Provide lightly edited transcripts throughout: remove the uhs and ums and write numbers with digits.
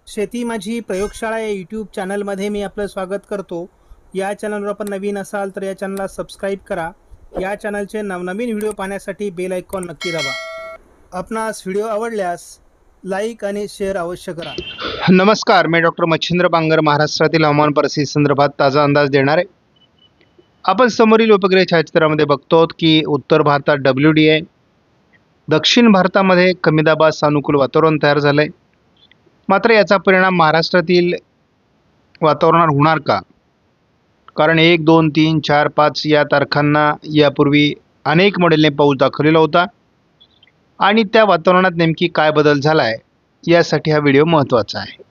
शेती माझी प्रयोगशाळा या यूट्यूब चॅनलमध्ये मी आपलं स्वागत करतो. या चॅनलवर आपण नवीन असाल तर या चॅनलला सबस्क्राईब करा. या चॅनलचे नवनवीन व्हिडिओ पाहण्यासाठी बेल आयकॉन नक्की दाबा. आपणास व्हिडिओ आवडल्यास लाईक आणि शेअर अवश्य करा. नमस्कार, मी डॉक्टर मच्छिंद्र बांगर महाराष्ट्रातील हवामान परिस्थिती संदर्भात ताजा अंदाज देणार आहे. आपण समोरील उपग्रह छायाचित्रामध्ये बघतो की उत्तर भारतात WD आहे, दक्षिण भारतामध्ये कमी दाबात सानुकूल वातावरण तयार झालं आहे. मात्र याचा परिणाम महाराष्ट्रातील वातावरणावर होणार का? कारण 1, 2, 3, 4, 5 या तारखांना यापूर्वी अनेक मॉडेलने पाऊस दाखवलेला होता आणि त्या वातावरणात नेमकी काय बदल झाला आहे यासाठी हा व्हिडिओ महत्त्वाचा आहे.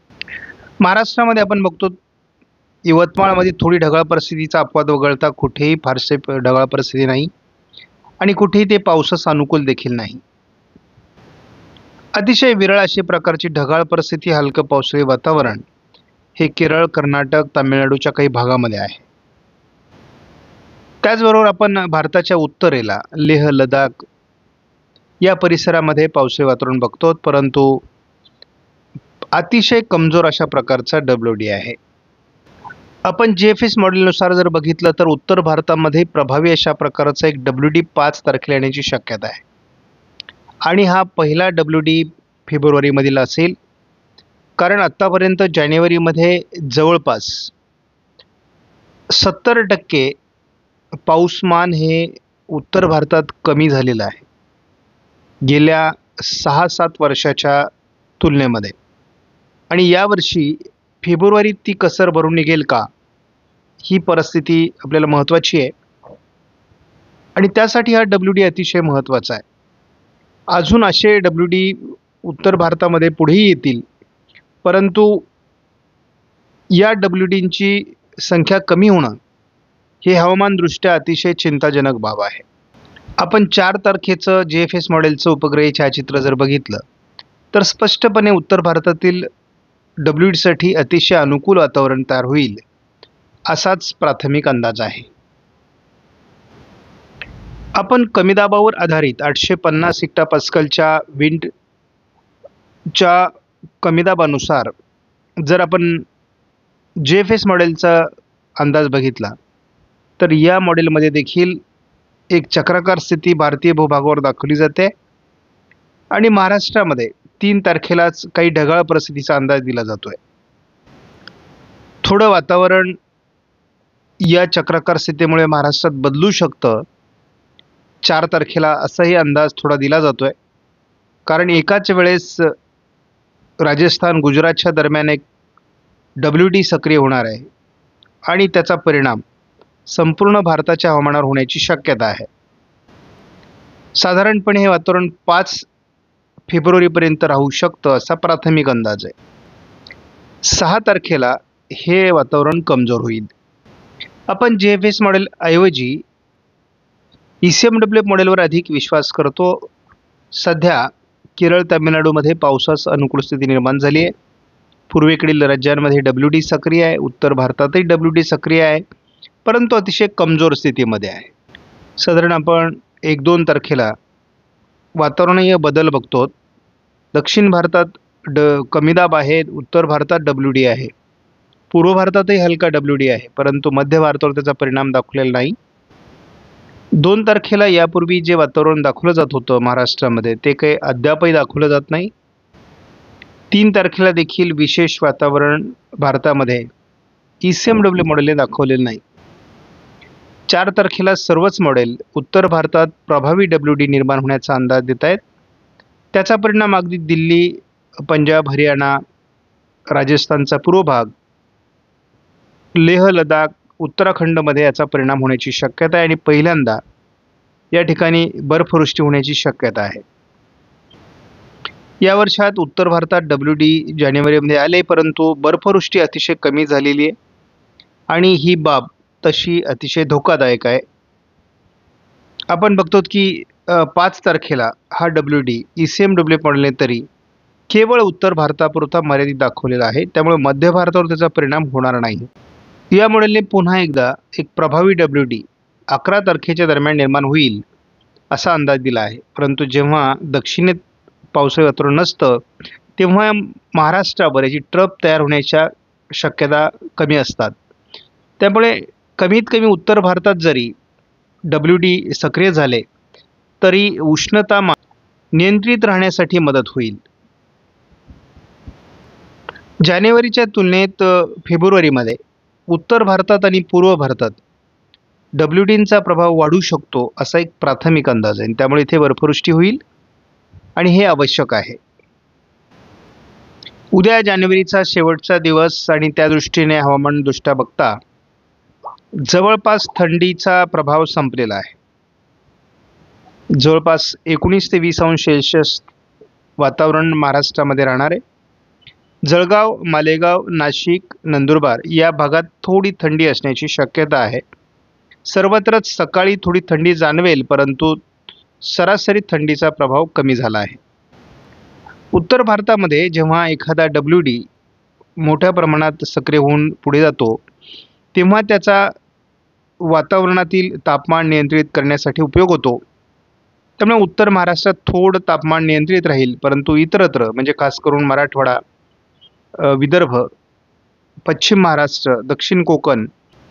महाराष्ट्रामध्ये आपण बघतो यवतमाळमध्ये थोडी ढगाळ परिस्थितीचा अपवाद वगळता कुठेही फारसे ढगाळ परिस्थिती नाही आणि कुठेही ते पावसास अनुकूल देखील नाही. अतिशय विरळ अशी प्रकारची ढगाळ परिस्थिती, हलकं पावसाळी वातावरण हे केरळ, कर्नाटक, तामिळनाडूच्या काही भागामध्ये आहे. त्याचबरोबर आपण भारताच्या उत्तरेला लेह, लडाख या परिसरामध्ये पावसाळी वातावरण बघतो, परंतु अतिशय कमजोर अशा प्रकारचा WD आहे. आपण GFS मॉडेलनुसार जर बघितलं तर उत्तर भारतामध्ये प्रभावी अशा प्रकारचा एक WD 5 तारखेला येण्याची शक्यता आहे आणि हा पहिला WD फेब्रुवारीमधील असेल, कारण आत्तापर्यंत जानेवारीमध्ये जवळपास 70% पाऊसमान हे उत्तर भारतात कमी झालेलं आहे गेल्या 6-7 वर्षाच्या तुलनेमध्ये. आणि यावर्षी फेब्रुवारीत ती कसर भरून निघेल का, ही परिस्थिती आपल्याला महत्त्वाची आहे आणि त्यासाठी हा WD अतिशय महत्त्वाचा आहे. अजून असे WD उत्तर भारतामध्ये पुढेही येतील, परंतु या WDंची संख्या कमी होणं हे हवामानदृष्ट्या अतिशय चिंताजनक बाब आहे. आपण 4 तारखेचं GFS मॉडेलचं उपग्रही छायाचित्र जर बघितलं तर स्पष्टपणे उत्तर भारतातील WDसाठी अतिशय अनुकूल वातावरण तयार होईल असाच प्राथमिक अंदाज आहे. आपण कमी दाबावर आधारित 850 हेक्टोपास्कलच्या विंडच्या कमी दाबानुसार जर आपण GFS मॉडेलचा अंदाज बघितला तर या मॉडेलमध्ये देखील एक चक्राकार स्थिती भारतीय भूभागावर दाखवली जाते आणि महाराष्ट्रामध्ये 3 तारखेलाच काही ढगाळ परिस्थितीचा अंदाज दिला जातोय. थोडं वातावरण या चक्राकार स्थितीमुळे महाराष्ट्रात बदलू शकतं 4 तारखेला, असाही अंदाज थोडा दिला जातोय, कारण एकाच वेळेस राजस्थान, गुजरातच्या दरम्यान एक WD सक्रिय होणार आहे आणि त्याचा परिणाम संपूर्ण भारताच्या हवामानावर होण्याची शक्यता आहे. साधारणपणे हे वातावरण 5 फेब्रुवारीपर्यंत राहू शकतं असा प्राथमिक अंदाज आहे. 6 तारखेला हे वातावरण कमजोर होईल. आपण GFS मॉडेल ऐवजी ECMWF मॉडेलवर अधिक विश्वास करतो. सध्या केरळ, तामिळनाडूमध्ये पावसास अनुकूल स्थिती निर्माण झाली आहे. पूर्वेकडील राज्यांमध्ये WD सक्रिय आहे, उत्तर भारतातही WD सक्रिय आहे, परंतु अतिशय कमजोर स्थितीमध्ये आहे. साधारण आपण 1-2 तारखेला वातावरणीय बदल बघतो. दक्षिण भारतात कमी दाब आहे, उत्तर भारतात WD आहे, पूर्व भारतातही हलका WD आहे, परंतु मध्य भारतावर त्याचा परिणाम दाखवलेला नाही. 2 तारखेला यापूर्वी जे वातावरण दाखवलं जात होतं महाराष्ट्रामध्ये ते काही अद्यापही दाखवलं जात नाही. 3 तारखेला देखील विशेष वातावरण भारतामध्ये ECMWF मॉडेलने दाखवलेलं नाही. 4 तारखेला सर्वच मॉडेल उत्तर भारतात प्रभावी WD निर्माण होण्याचा अंदाज देत आहेत. त्याचा परिणाम अगदी दिल्ली, पंजाब, हरियाणा, राजस्थानचा पूर्व भाग, लेह, लडाख, उत्तराखंडमध्ये याचा परिणाम होण्याची शक्यता आहे आणि पहिल्यांदा या ठिकाणी बर्फवृष्टी होण्याची शक्यता आहे. या वर्षात उत्तर भारतात WD जानेवारीमध्ये आले, परंतु बर्फवृष्टी अतिशय कमी झालेली आहे आणि ही बाब तशी अतिशय धोकादायक आहे. आपण बघतो की 5 तारखेला हा WD ECMWF मॉडेलने तरी केवळ उत्तर भारतापुरता मर्यादित दाखवलेला आहे, त्यामुळे मध्य भारतावर त्याचा परिणाम होणार नाही. या मॉडेलने पुन्हा एकदा एक प्रभावी WD 11 तारखेच्या दरम्यान निर्माण होईल असा अंदाज दिला आहे, परंतु जेव्हा दक्षिणेत पावसाळी वातावरण नसतं तेव्हा महाराष्ट्रावर याची ट्रप तयार होण्याच्या शक्यता कमी असतात. त्यामुळे कमीत कमी उत्तर भारतात जरी WD सक्रिय झाले तरी उष्णता नियंत्रित राहण्यासाठी मदत होईल. जानेवारीच्या तुलनेत फेब्रुवारीमध्ये उत्तर भारतात आणि पूर्व भारतात WDचा प्रभाव वाढू शकतो असा एक प्राथमिक अंदाज आहे. त्यामुळे इथे बर्फवृष्टी होईल आणि हे आवश्यक आहे. उद्या जानेवारीचा शेवटचा दिवस आणि त्या दृष्टीने हवामानदृष्ट्या बघता जवळपास थंडीचा प्रभाव संपलेला आहे. जवळपास 19 ते 20 अंश सेल्सिअस वातावरण महाराष्ट्रामध्ये राहणार आहे. जळगाव, मालेगाव, नाशिक, नंदुरबार या भागात थोडी थंडी असण्याची शक्यता आहे. सर्वत्रच सकाळी थोडी थंडी जाणवेल, परंतु सरासरी थंडीचा प्रभाव कमी झाला आहे. उत्तर भारतामध्ये जेव्हा एखादा WD मोठ्या प्रमाणात सक्रिय होऊन पुढे जातो तेव्हा त्याचा वातावरणातील तापमान नियंत्रित करण्यासाठी उपयोग होतो. त्यामुळे उत्तर महाराष्ट्रात थोडं तापमान नियंत्रित राहील, परंतु इतरत्र म्हणजे खास करून मराठवाडा, विदर्भ, पश्चिम महाराष्ट्र, दक्षिण कोकण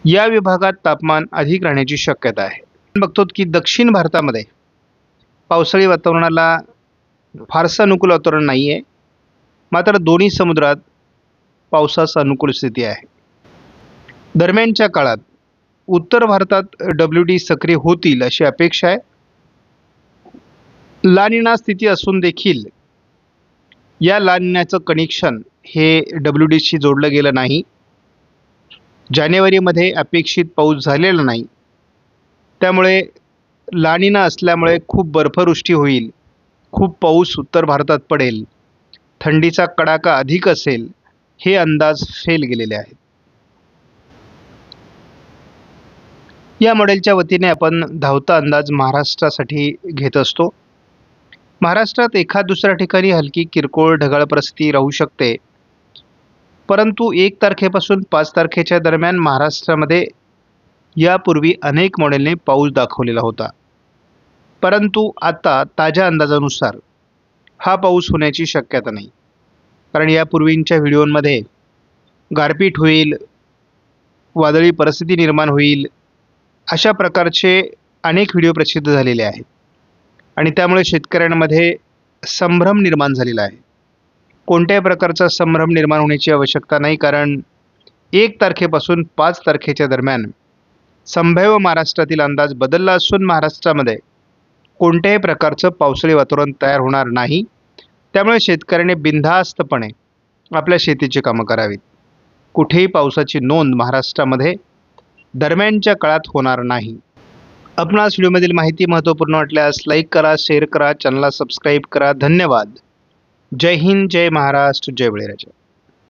या विभागात तापमान अधिक राहण्याची शक्यता आहे. आपण बघतो की दक्षिण भारतामध्ये पावसाळी वातावरणाला फारसं अनुकूल वातावरण नाही आहे. मात्र दोन्ही समुद्रात पावसास अनुकूल स्थिती आहे. दरम्यानच्या काळात उत्तर भारतात WD सक्रिय होतील अशी अपेक्षा आहे. ला निना स्थिती असून देखील या ला निनाचं कनेक्शन हे WDशी जोडलं गेलं नाही. जानेवारीमध्ये अपेक्षित पाऊस झालेला नाही. त्यामुळे ला निना असल्यामुळे खूप बर्फवृष्टी होईल, खूप पाऊस उत्तर भारतात पडेल, थंडीचा कडाका अधिक असेल हे अंदाज फेल गेलेले आहेत. या मॉडेलच्या वतीने आपण धावता अंदाज महाराष्ट्रासाठी घेत असतो. महाराष्ट्रात एखाद दुसऱ्या ठिकाणी हलकी किरकोळ ढगाळ परिस्थिती राहू शकते, परंतु 1 तारखेपासून 5 तारखेच्या दरम्यान महाराष्ट्रामध्ये यापूर्वी अनेक मॉडेलने पाऊस दाखवलेला होता. परंतु आता ताज्या अंदाजानुसार हा पाऊस होण्याची शक्यता नाही. कारण यापूर्वींच्या व्हिडिओमध्ये गारपीट होईल, वादळी परिस्थिती निर्माण होईल अशा प्रकारचे अनेक व्हिडिओ प्रसिद्ध झालेले आहेत आणि त्यामुळे शेतकऱ्यांमध्ये संभ्रम निर्माण झालेला आहे. कोणत्याही प्रकारचा संभ्रम निर्माण होण्याची आवश्यकता नाही, कारण 1 तारखेपासून 5 तारखेच्या दरम्यान संभाव्य महाराष्ट्रातील अंदाज बदलला असून महाराष्ट्रामध्ये कोणत्याही प्रकारचं पावसाळी वातावरण तयार होणार नाही. त्यामुळे शेतकऱ्याने बिनधास्तपणे आपल्या शेतीची कामं करावीत. कुठेही पावसाची नोंद महाराष्ट्रामध्ये दरम्यानच्या काळात होणार नाही. आपणास व्हिडिओमधील माहिती महत्त्वपूर्ण वाटल्यास लाईक करा, शेअर करा, चॅनलला सबस्क्राईब करा. धन्यवाद. जय हिंद, जय महाराष्ट्र, जय बळीराजा.